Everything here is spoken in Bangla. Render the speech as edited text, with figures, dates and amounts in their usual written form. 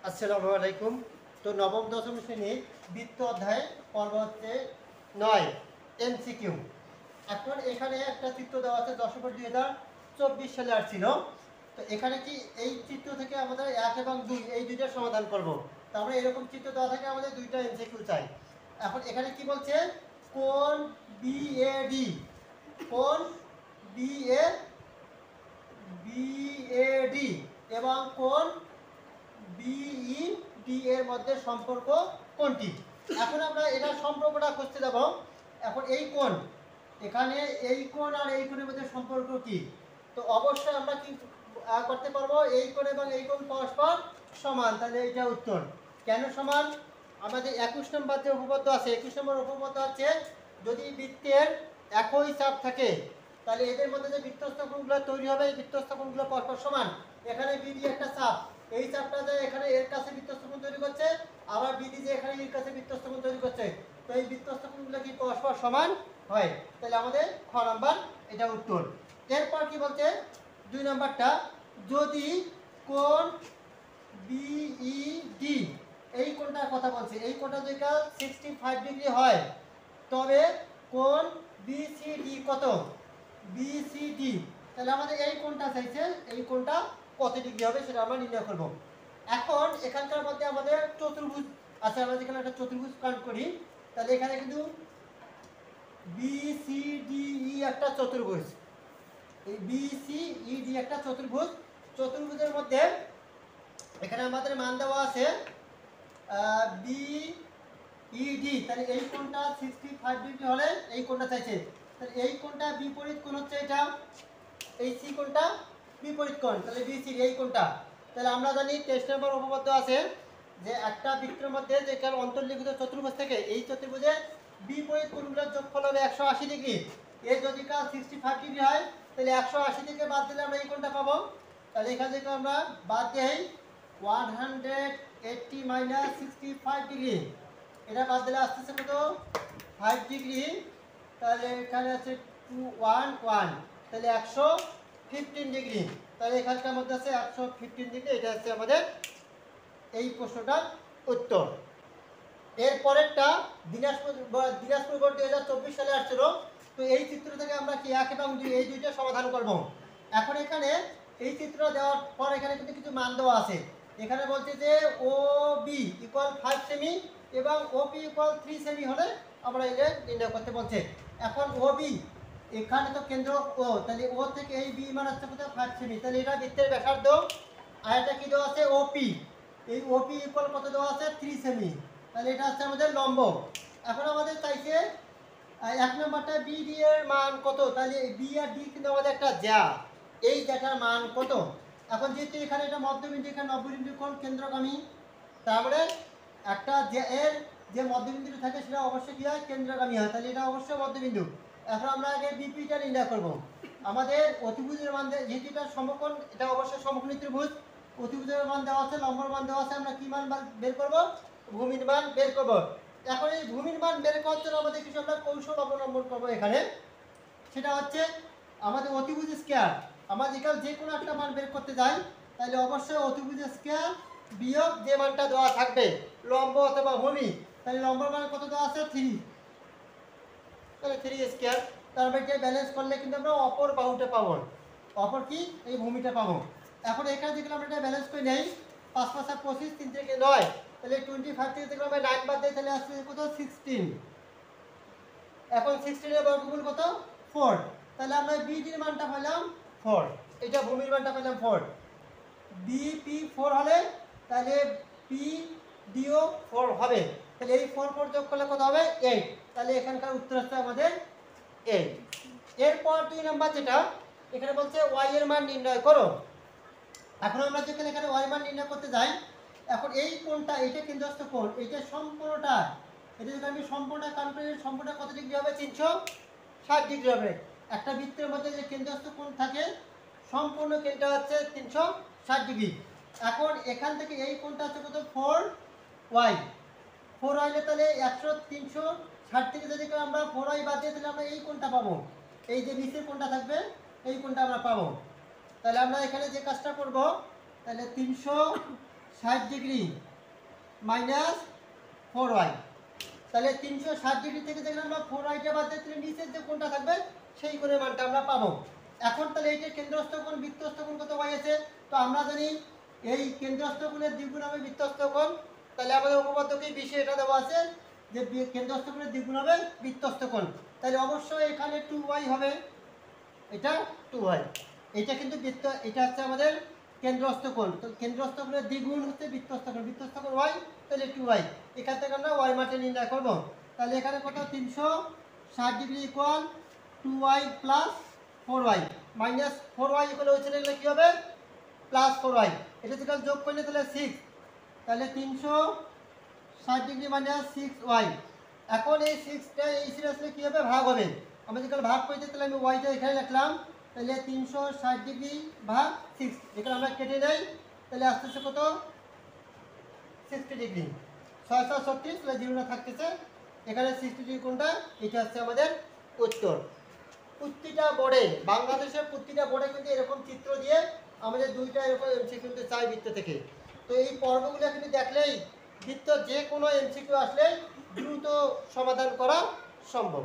আসসালামু আলাইকুম। তো নবম দশম শ্রেণী বৃত্ত অধ্যায় পর্ব হচ্ছে 9 এমসিকিউ। এখন এখানে একটা চিত্র দেওয়া আছে 10/2024 সালে আসছিল। তো এখানে কি এই চিত্র থেকে আমাদের 1 এবং 2 এই দুইটার সমাধান করব। তো আমরা এরকম চিত্র দেওয়া থাকে আমাদের দুইটা এমসিকিউ চাই। এখন এখানে কি বলছে, কোণ বিএডি, কোণ বিএডি এবং কোণ বিইডি এর মধ্যে সম্পর্ক কোনটি। এখন আমরা এটা সম্পর্কটা খুঁজতে যাব। এখন এই কোণ, এখানে এই কোণ আর এই কোণের মধ্যে সম্পর্ক কি, তো অবশ্যই আমরা কি করতে পারবো, এই কোণ এবং এই কোণ পরস্পর সমান, তাহলে এটা উত্তর। কেন সমান? আমাদের 21 নম্বর যে উপপাদ্য আছে, 21 নম্বর উপপাদ্য আছে, যদি বৃত্তের একই চাপ থাকে তাহলে এদের মধ্যে যে বৃত্তস্থ কোণগুলো তৈরি হবে, এই বৃত্তস্থ কোণগুলো পরস্পর সমান। এখানে বিডি একটা চাপ, এই চাপটা যে এখানে এর কাছে বৃত্তস্থ কোণ তৈরি করছে, আবার বিডি যে এখানে এর কাছে বৃত্তস্থ কোণ তৈরি করছে, তো এই বৃত্তস্থ কোণগুলো কি পরস্পর সমান হয়, তাহলে আমাদের খ নাম্বার এটা উত্তর। এরপর কি বলছে 2 নাম্বারটা, যদি কোণ বিইডি, এই কোণটার কথা বলছে, এই কোণটা যদি 65 ডিগ্রি হয় তবে কোণ বিসিডি কত, বিসিডি, তাহলে আমাদের এই কোণটা চাইছে, এই কোণটা কত ডিগ্রি হবে সেটা আমরা নির্ণয় করব। এখন এখানকার মধ্যে আমাদের চতুর্ভুজ আছে, আমরা যেখানে একটা চতুর্ভুজ কাউন্ট করি, তাহলে এখানে কিন্তু বিসিডিই একটা চতুর্ভুজ, এই বিসিইডি একটা চতুর্ভুজ, চতুর্ভুজের মধ্যে এখানে আমাদের মান দেওয়া আছে বিইডি, তাহলে এই কোণটা 65 ডিগ্রি হলে এই কোণটা চাইছে, তাহলে এই কোণটা বিপরীত কোণ হচ্ছে এটা, এই সি কোণটা বিপরীত কোণ, তাহলে বিসিডি এই কোণটা। তাহলে আমরা জানি 23 নম্বর উপপাদ্য আছে যে একটা বৃত্তের মধ্যে যে কেন অন্তর্লিখিত চতুর্ভুজ থেকে এই চতুর্ভুজে বিপরীত কোণগুলোর যোগফল হবে 180 ডিগ্রি। এর যদি 65 ডিগ্রি হয় তাহলে 180 থেকে বাদ দিলে আমরা এই কোণটা পাবো। তাহলে এখান থেকে আমরা বাদ দেই 180 মাইনাস 65 ডিগ্রি, এটা বাদ দিলে আসতেছে কত, 5 ডিগ্রি, তাহলে এখানে আছে 211, তাহলে 115 ডিগ্রি, তাহলে এখানকার মধ্যে আছে 115 ডিগ্রি, এটা হচ্ছে আমাদের এই প্রশ্নটার উত্তর। এর পরেরটা দিনাজপুর বোর্ড 2024 সালে আসছিল। তো এই চিত্র থেকে আমরা কি 1 এবং 2 এই দুইটা সমাধান করব। এখন এখানে এই চিত্র দেওয়ার পর এখানে কিন্তু কিছু মান দেওয়া আছে, এখানে বলছে যে ও বি ইকুয়াল 5 সেমি এবং ওপি ইকুয়াল 3 সেমি হলে আমরা এটা নির্ণয় করতে বলছে। এখন ও বি, এখানে তো কেন্দ্র ও, তাহলে ও থেকে এই বি মান হচ্ছে কত, 5 সেমি, তাহলে এটা বৃত্তের ব্যাসার্ধ। আর এটা কি দেওয়া আছে, ওপি, এই ওপি ইকুয়াল কত দেওয়া আছে, 3 সেমি, তাহলে এটা হচ্ছে আমাদের লম্ব। এখন আমাদের চাইছে 1 নম্বরটা বি ডি এর মান কত, তাহলে বি আর ডি কিন্তু আমাদের একটা জ্যা, এই জ্যাটার মান কত। এখন যেহেতু এখানে এটা মধ্যবিন্দু, এখানে 90 ডিগ্রি কোণ কেন্দ্রগামী, তারপরে একটা যে এর যে মধ্যবিন্দুটা থাকে সেটা অবশ্যই কি হয়, কেন্দ্রগামী হয়, তাহলে এটা অবশ্যই মধ্যবিন্দু। এখন আমরা আগে বিপিটা নির্ণয় করব। আমাদের অতিভুজের মান যেহেতু এটা সমকোণ, এটা অবশ্যই সমকোণী ত্রিভুজ, অতিভুজের মান দেওয়া আছে, লম্বর মান দেওয়া আছে, আমরা কি মান বের করব, ভূমির মান বের করব। এখন এই ভূমির মান বের করার জন্য আমাদের কিছু আমরা কৌশল অবলম্বন করব এখানে, সেটা হচ্ছে আমাদের অতিভুজ স্কয়ার, আমরা যে কোনো একটা মান বের করতে যাই তাহলে অবশ্যই অতিভুজ স্কয়ার বিয়োগ যে মানটা দেওয়া থাকবে লম্ব অথবা ভূমি, তাহলে লম্বর মান কত দেওয়া আছে, 3, তাহলে 3 স্কয়ার, তারপরে যে ব্যালেন্স করলে কিন্তু আমরা অপর বাহুটা পাবো, অপর কি, এই ভূমিটা পাবো। এখন এখানে যদি আমরা এটা ব্যালেন্স করে নেই, 5 5 25, 3 থেকে 9, তাহলে 25 থেকে যদি আমরা 9 বাদ দেই তাহলে আসছে কত, 16। এখন 16 এর বর্গমূল কত, 4, তাহলে আমরা বিডি এর মানটা পেলাম 4, এটা ভূমির মানটা পেলাম 4, বিপি 4 হলে তাহলে পি ডিও 4 হবে, তাহলে এই 4 4 যোগ করলে কত হবে, 8, তাহলে এখানকার উত্তর হচ্ছে আমাদের 8। এরপর 2 নাম্বার যেটা এখানে বলছে y এর মান নির্ণয় করো। এখন আমরা যেখানে এখানে y মান নির্ণয় করতে যাই, এখন এই কোণটা, এটা কেন্দ্রস্থ কোণ, এটা সম্পূর্ণটা, এটা যদি আমি সম্পূর্ণটা কাউন্ট করি, সম্পূর্ণটা কত ডিগ্রি হবে, 360 ডিগ্রি হবে। একটা বৃত্তের মধ্যে যে কেন্দ্রস্থ কোণ থাকে সম্পূর্ণ কোণটা হচ্ছে 360 ডিগ্রি। এখন এখান থেকে এই কোণটা হচ্ছে কত, 4y, 4 হইলে তাহলে 360 থেকে যদি আমরা 4y বাদ দিই তাহলে আমরা এই কোণটা পাবো, এই যে নিচের কোণটা থাকবে এই কোণটা আমরা পাবো। তাহলে আমরা এখানে যে কাজটা করব, তাহলে 60° মাইনাস 4y। তাহলে 360° থেকে যখন আমরা 4yটা বাদ দিই তাহলে নিচের যে কোণটা থাকবে সেই কোণের মানটা আমরা পাবো। এখন তাহলে এইটা কেন্দ্রস্থ কোণ বৃত্তস্থ কোণ কত y আছে, তো আমরা জানি এই কেন্দ্রস্থ কোণের দ্বিগুণ হবে বৃত্তস্থ কোণ। তাহলে আমাদের উপপাদ্যকে 20 এটা দেওয়া আছে যে কেন্দ্রস্থ কোণের দ্বিগুণ হবে বৃত্তস্থ কোণ। তাহলে অবশ্যই এখানে 2y হবে, এটা 2y। এটা কিন্তু এটা হচ্ছে আমাদের কেন্দ্রস্থ কোণ। তো কেন্দ্রস্থ কোণের দ্বিগুণ হচ্ছে বৃত্তস্থ কোণ, বৃত্তস্থ কোণ y, তাহলে 2y। এখান থেকে আমরা y মানটা নির্ণয় করব। তাহলে এখানে কত 360° equal 2y plus 4y minus 4y equal হচ্ছে গেলে কি হবে প্লাস 4y। এটা যদি যোগ করলে তাহলে 6, তাহলে 360° মাইনাস 6y। এখন এই 6টা এই সিরিয়াসলি কি হবে ভাগ হবে। আমরা যদি ভাগ করে দিই তাহলে আমি ওয়াইটা এখানে লিখলাম, তাহলে 360° ভাগ 6, এখানে আমরা কেটে নেই, তাহলে আসতেছে কত 60°। 636 তাহলে জিরোটা থাকতেছে এখানে 60° কোনটা, এটা হচ্ছে আমাদের উত্তর। প্রতিটা বোর্ডে, বাংলাদেশের প্রতিটা বোর্ডে কিন্তু এরকম চিত্র দিয়ে আমাদের দুইটা এরকম এমসিকিউ কিন্তু চাই বৃত্ত থেকে। তো এই পর্বগুলো কিন্তু দেখলেই বৃত্ত যে কোনো এমসিকিউ আসলেই দ্রুত সমাধান করা সম্ভব।